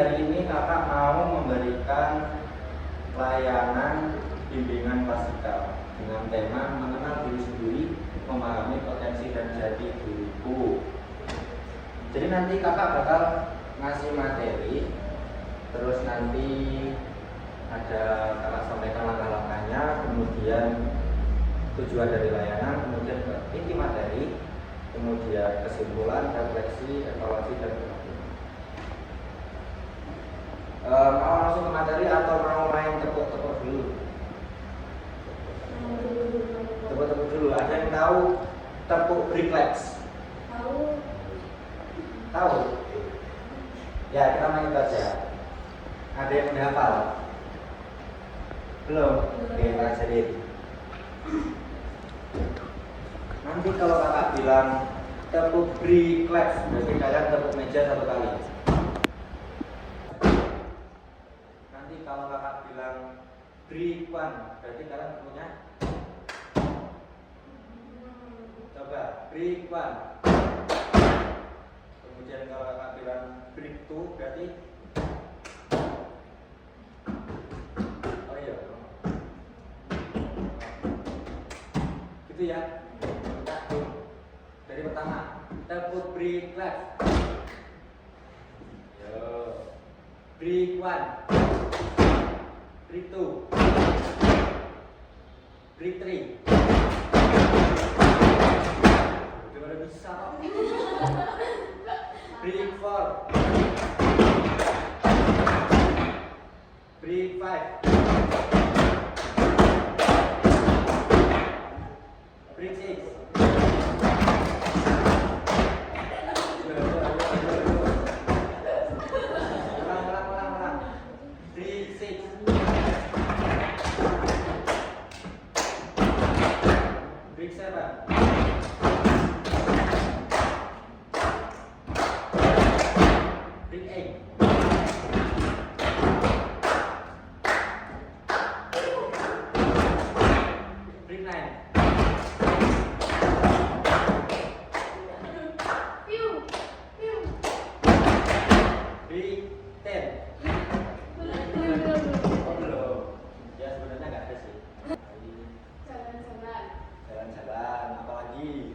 hari ini kakak mau memberikan layanan bimbingan klasikal dengan tema mengenal diri sendiri, memahami potensi dan jati diriku. Jadi nanti kakak bakal ngasih materi, terus nanti ada kakak sampaikan langkah-langkahnya, kemudian tujuan dari layanan, kemudian ke inti materi, kemudian kesimpulan, refleksi, evaluasi, dan penutup. Mau langsung ke materi atau mau main tepuk-tepuk dulu? Tepuk-tepuk dulu. Ada yang tahu tepuk reflex? Tahu. Tahu? Ya, kita main itu aja. Ada yang udah hafal? Belum? Oke, kita ajarin. Nanti kalau kakak bilang tepuk reflex, berarti kalian tepuk meja satu kali. Nanti kalau kakak bilang break one, berarti kalian punya. Coba break one. Kemudian kalau kakak bilang break two, berarti oh iya, gitu ya. Dari pertama, tepuk break left. Yo. Break one. Break two. Break three. Udah pada bisa kok. Break four. Break five. Break six. Jalan-jalan, apalagi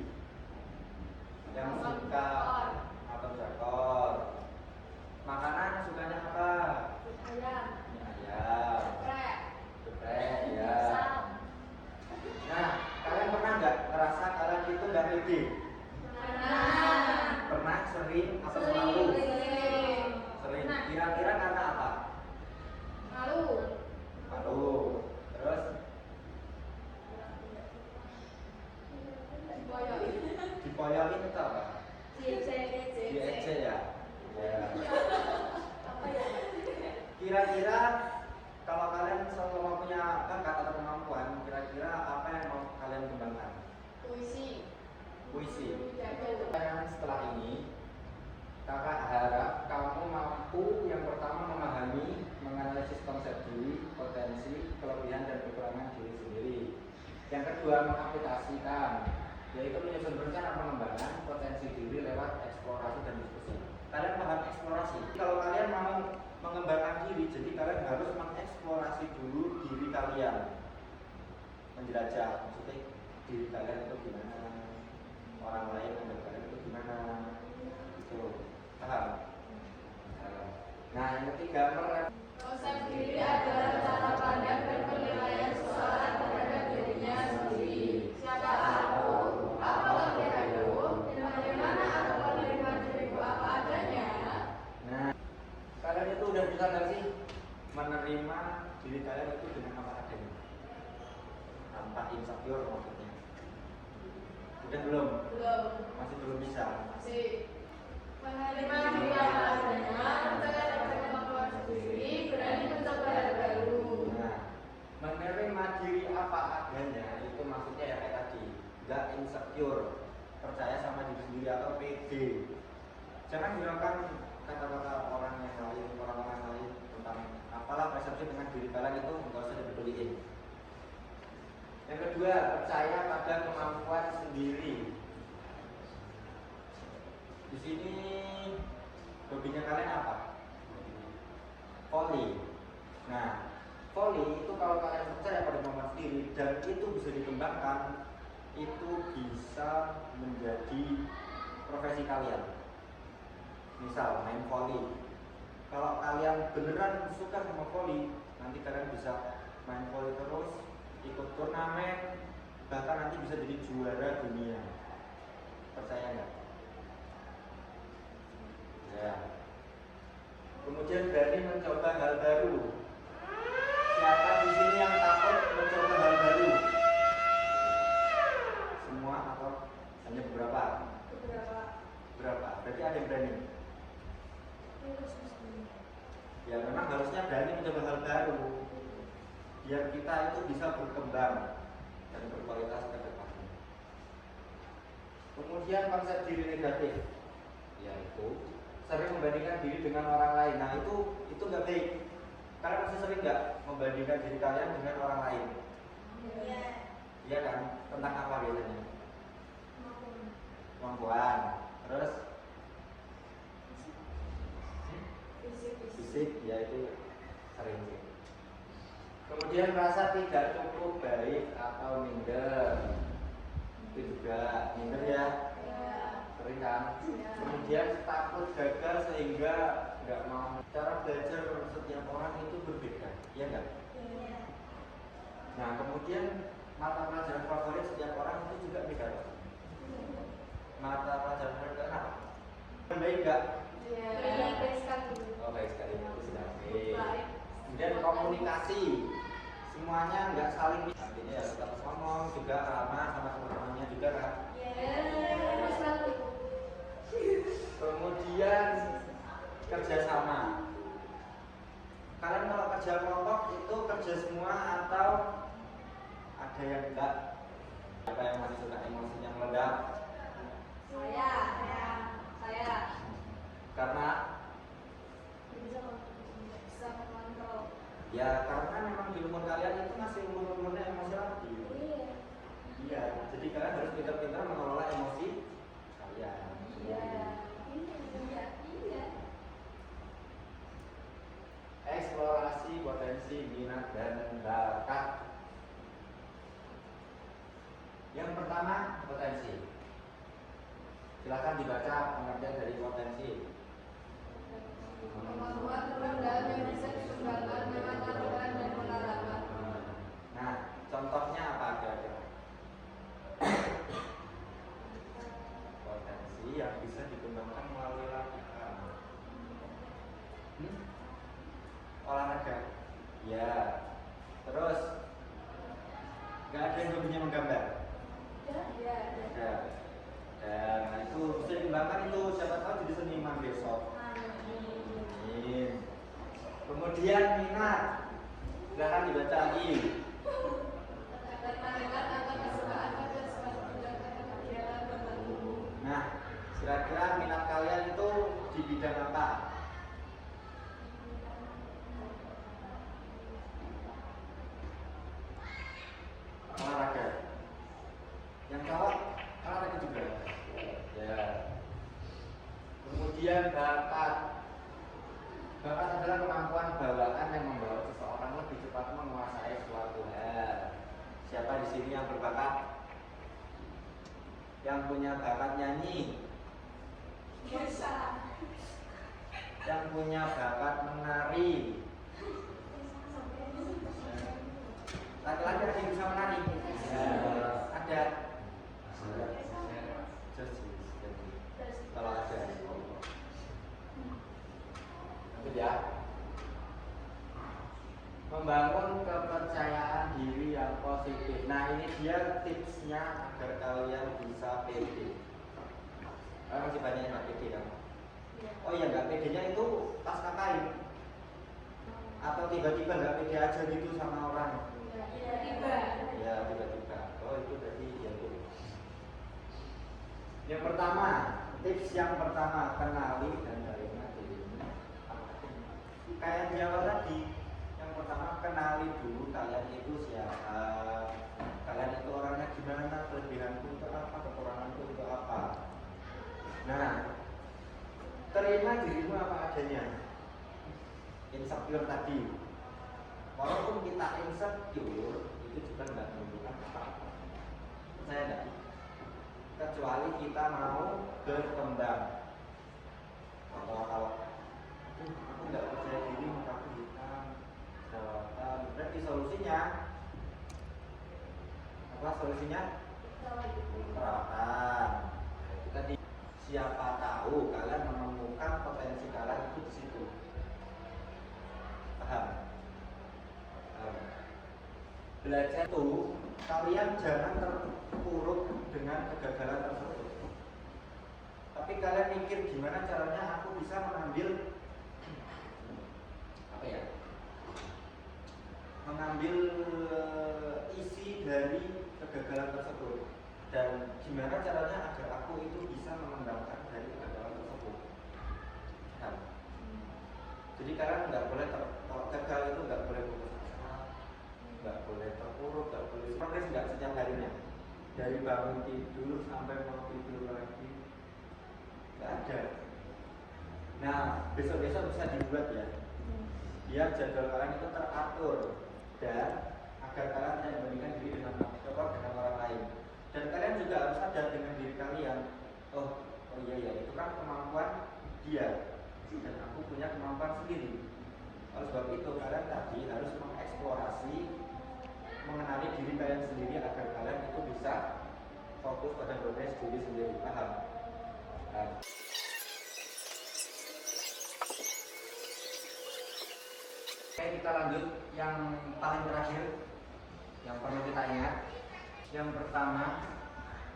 yang suka atau jakor. Makanan sukanya apa? Ayam. Ayam. Geprek, ya. Nah, kalian pernah nggak ngerasa kalian itu nggak pede? Pernah, sering, atau selalu? Sering. Kira-kira karena apa? Malu. Terus? Dipoyokin itu apa? Diejek ya? Ya. Kira-kira kalau kalian selalu punya bakat atau kemampuan, kira-kira apa yang mau kalian kembangkan? Puisi. Setelah ini, kakak harap kamu mampu yang pertama memahami, menganalisis konsep diri, potensi, kelebihan dan kekurangan diri sendiri. Yang kedua, mengaplikasikan, yaitu menyusun rencana pengembangan potensi diri lewat eksplorasi dan diskusi. Kalian paham eksplorasi? Kalau kalian mau mengembangkan diri, jadi kalian harus mengeksplorasi dulu diri kalian, menjelajah, maksudnya diri kalian itu gimana, orang lain menurut kalian itu gimana, itu paham? Nah, yang ketiga, Konsep diri adalah cara pandang dan penilaian seseorang terhadap dirinya sendiri. Siapa aku? Apa kelebihanku? Dan bagaimana aku menerima diriku apa adanya? Nah, kalian itu udah bisa nggak sih menerima diri kalian itu dengan apa adanya, tanpa insecure maksudnya? Udah belum? Masih belum bisa? Menerima diri apa adanya, mencari kemampuan sendiri, berani mencoba hal baru. Nah, menerima diri apa adanya itu maksudnya ya kayak tadi, nggak insecure, percaya sama diri sendiri atau pede. Jangan hiraukan kata-kata orang lain tentang apalah persepsi dengan diri kalian itu nggak usah dipeduliin. Yang kedua, percaya pada kemampuan sendiri. Di sini hobinya kalian apa? volley. Nah, volley itu kalau kalian percaya pada kemampuan sendiri dan itu bisa dikembangkan, itu bisa menjadi profesi kalian. Misal main volley. Kalau kalian beneran suka sama volley, nanti kalian bisa main volley terus, ikut turnamen, bahkan nanti bisa jadi juara dunia. Percaya nggak? Ya. Kemudian berani mencoba hal baru. Siapa di sini yang takut mencoba hal baru? Semua atau hanya beberapa? Berapa? Berarti ada yang berani. Ya memang harusnya berani mencoba hal baru, biar kita itu bisa berkembang dan berkualitas ke depannya. Kemudian konsep diri negatif, yaitu sering membandingkan diri dengan orang lain. Nah itu nggak baik. Kalian masih sering nggak membandingkan diri kalian dengan orang lain? Iya. Iya kan? Tentang apa biasanya? Kemampuan. Terus fisik, ya itu sering sih. Kemudian merasa tidak cukup baik atau minder, itu juga minder ya, sering kan. Kemudian takut gagal sehingga nggak mau. Cara belajar setiap orang itu berbeda, ya enggak? Nah kemudian mata pelajaran favorit setiap orang itu juga beda. Mata pelajaran favorit apa? Baik enggak? Baik sekali. Oh baik sekali, itu sudah baik. Kemudian komunikasi, semuanya nggak saling. Artinya ya tetap ngomong juga ramah sama teman-temannya juga kan. Kemudian kerjasama. Kalian kalau kerja kelompok itu kerja semua atau ada yang enggak? Siapa yang masih suka emosinya meledak? Saya. Karena Bisa mengontrol. ya karena memang di umur kalian itu masih umur-umurnya emosi lagi. Iya, jadi kalian harus pintar-pintar mengelola emosi kalian. Iya. Eksplorasi potensi minat dan bakat. Yang pertama potensi. Silakan dibaca pengertian dari potensi. Kemampuan kebanggaan yang bisa dikembangkan dengan latihan dan pengalaman. Nah, contohnya apa kira-kira? Potensi yang bisa dikembangkan melalui latihan. Olahraga. Ya. Terus nggak ada yang hobinya menggambar. Ada. Dan itu bisa dikembangkan itu siapa tahu jadi seniman besok. Amin. Kemudian minat. Silahkan dibaca lagi. Nah, kira-kira minat kalian itu di bidang apa? Olahraga. Yang cowok olahraga juga. Ya. Kemudian bakat. Bakat adalah kemampuan bawaan yang membawa seseorang lebih cepat menguasai suatu hal. Siapa di sini yang berbakat? Yang punya bakat nyanyi? Bisa. Yang punya bakat menari? Laki-laki ada yang bisa menari? Ya, ada. Kalau ada, itu ya. Membangun kepercayaan diri yang positif. Nah ini dia tipsnya agar kalian bisa pede. Masih banyak yang nggak pede kan? Oh iya nggak pedenya itu pas ngapain? Atau tiba-tiba nggak pede aja gitu sama orang? Ya tiba-tiba. Oh itu berarti ya itu. Yang pertama, tips yang pertama kenali dan terima dirimu. Kayak di awal tadi, yang pertama kenali dulu kalian itu siapa, kalian itu orangnya gimana, kelebihanku itu apa, kekuranganku itu apa. Nah, terima dirimu apa adanya. insecure tadi. Walaupun kita insecure, itu juga nggak menunjukkan apa-apa. Percaya nggak? Kecuali kita mau berkembang. Kalau aku nggak percaya diri, maka aku hitam, jerawatan. Berarti solusinya apa? Solusinya perawatan. Itu tadi. Siapa tahu kalian menemukan potensi kalian itu di situ. Paham? Belajar itu kalian jangan terpuruk dengan kegagalan tersebut. Tapi kalian mikir gimana caranya aku bisa mengambil apa ya? Mengambil isi dari kegagalan tersebut dan gimana caranya agar aku itu bisa mengembangkan dari kegagalan tersebut. Nah, jadi kalian nggak boleh kalau gagal itu nggak boleh putus asa, nggak boleh terpuruk, nggak boleh progres nggak setiap harinya. Dari bangun tidur sampai mau tidur lagi nggak ada. Nah, besok-besok bisa dibuat ya, biar jadwal kalian itu teratur dan agar kalian tidak membandingkan diri dengan orang lain. Dan kalian juga harus sadar dengan diri kalian, oh iya ya, itu kan kemampuan dia dan aku punya kemampuan sendiri. Oleh sebab itu kalian tadi harus mengeksplorasi, mengenali diri kalian sendiri agar kalian itu bisa fokus pada progres diri sendiri. Paham? Oke, kita lanjut yang paling terakhir yang perlu kita ingat. Yang pertama,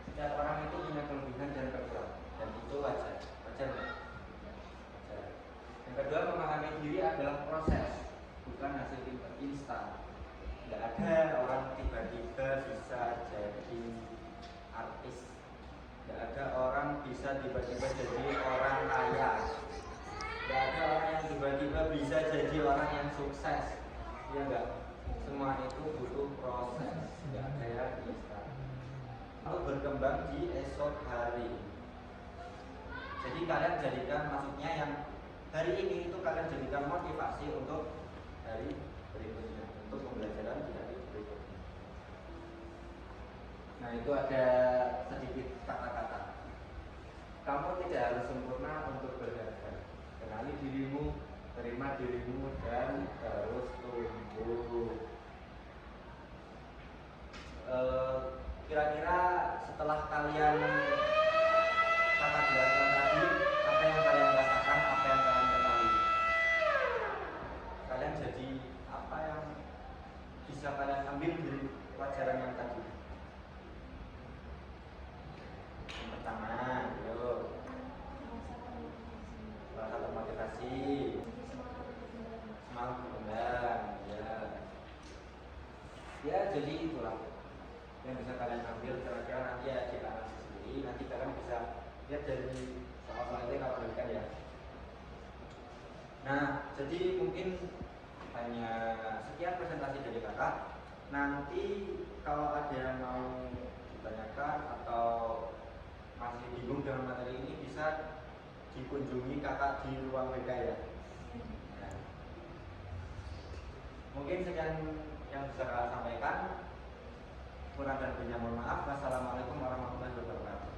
setiap orang itu punya kelebihan dan kekurangan, dan itu wajar. Wajar. Yang kedua, memahami diri adalah proses, bukan hasil instan. Tidak ada orang tiba-tiba bisa jadi artis. Tidak ada orang bisa tiba-tiba jadi orang kaya. Tidak ada orang yang tiba-tiba bisa jadi orang yang sukses. Ya enggak? Semua itu butuh proses. Tidak ada yang instan. Untuk berkembang di esok hari. Jadi kalian jadikan, maksudnya yang hari ini itu kalian jadikan motivasi untuk hari berikutnya, untuk pembelajaran di hari berikutnya. Nah, itu ada sedikit kata-kata. Kamu tidak harus sempurna untuk berharga. Kenali dirimu, terima dirimu, dan terus tumbuh. Kira-kira setelah kalian kata jelaskan tadi, apa yang kalian rasakan, apa yang kalian kenali? Kalian jadi apa yang bisa kalian ambil dari pelajaran yang tadi? Yang pertama, yuk, rasa termotivasi, semangat berkembang, ya jadi itulah yang bisa kalian ambil. Kira-kira nanti ya di analisis sendiri, nanti kalian bisa lihat dari soal-soal itu kalau berikan ya. Nah, jadi mungkin hanya sekian presentasi dari kakak. Nanti kalau ada yang mau ditanyakan atau masih bingung dengan materi ini, bisa dikunjungi kakak di ruang BK ya. Nah, mungkin sekian yang bisa kakak sampaikan. Kurang dan lebihnya mohon maaf. Wassalamualaikum warahmatullahi wabarakatuh.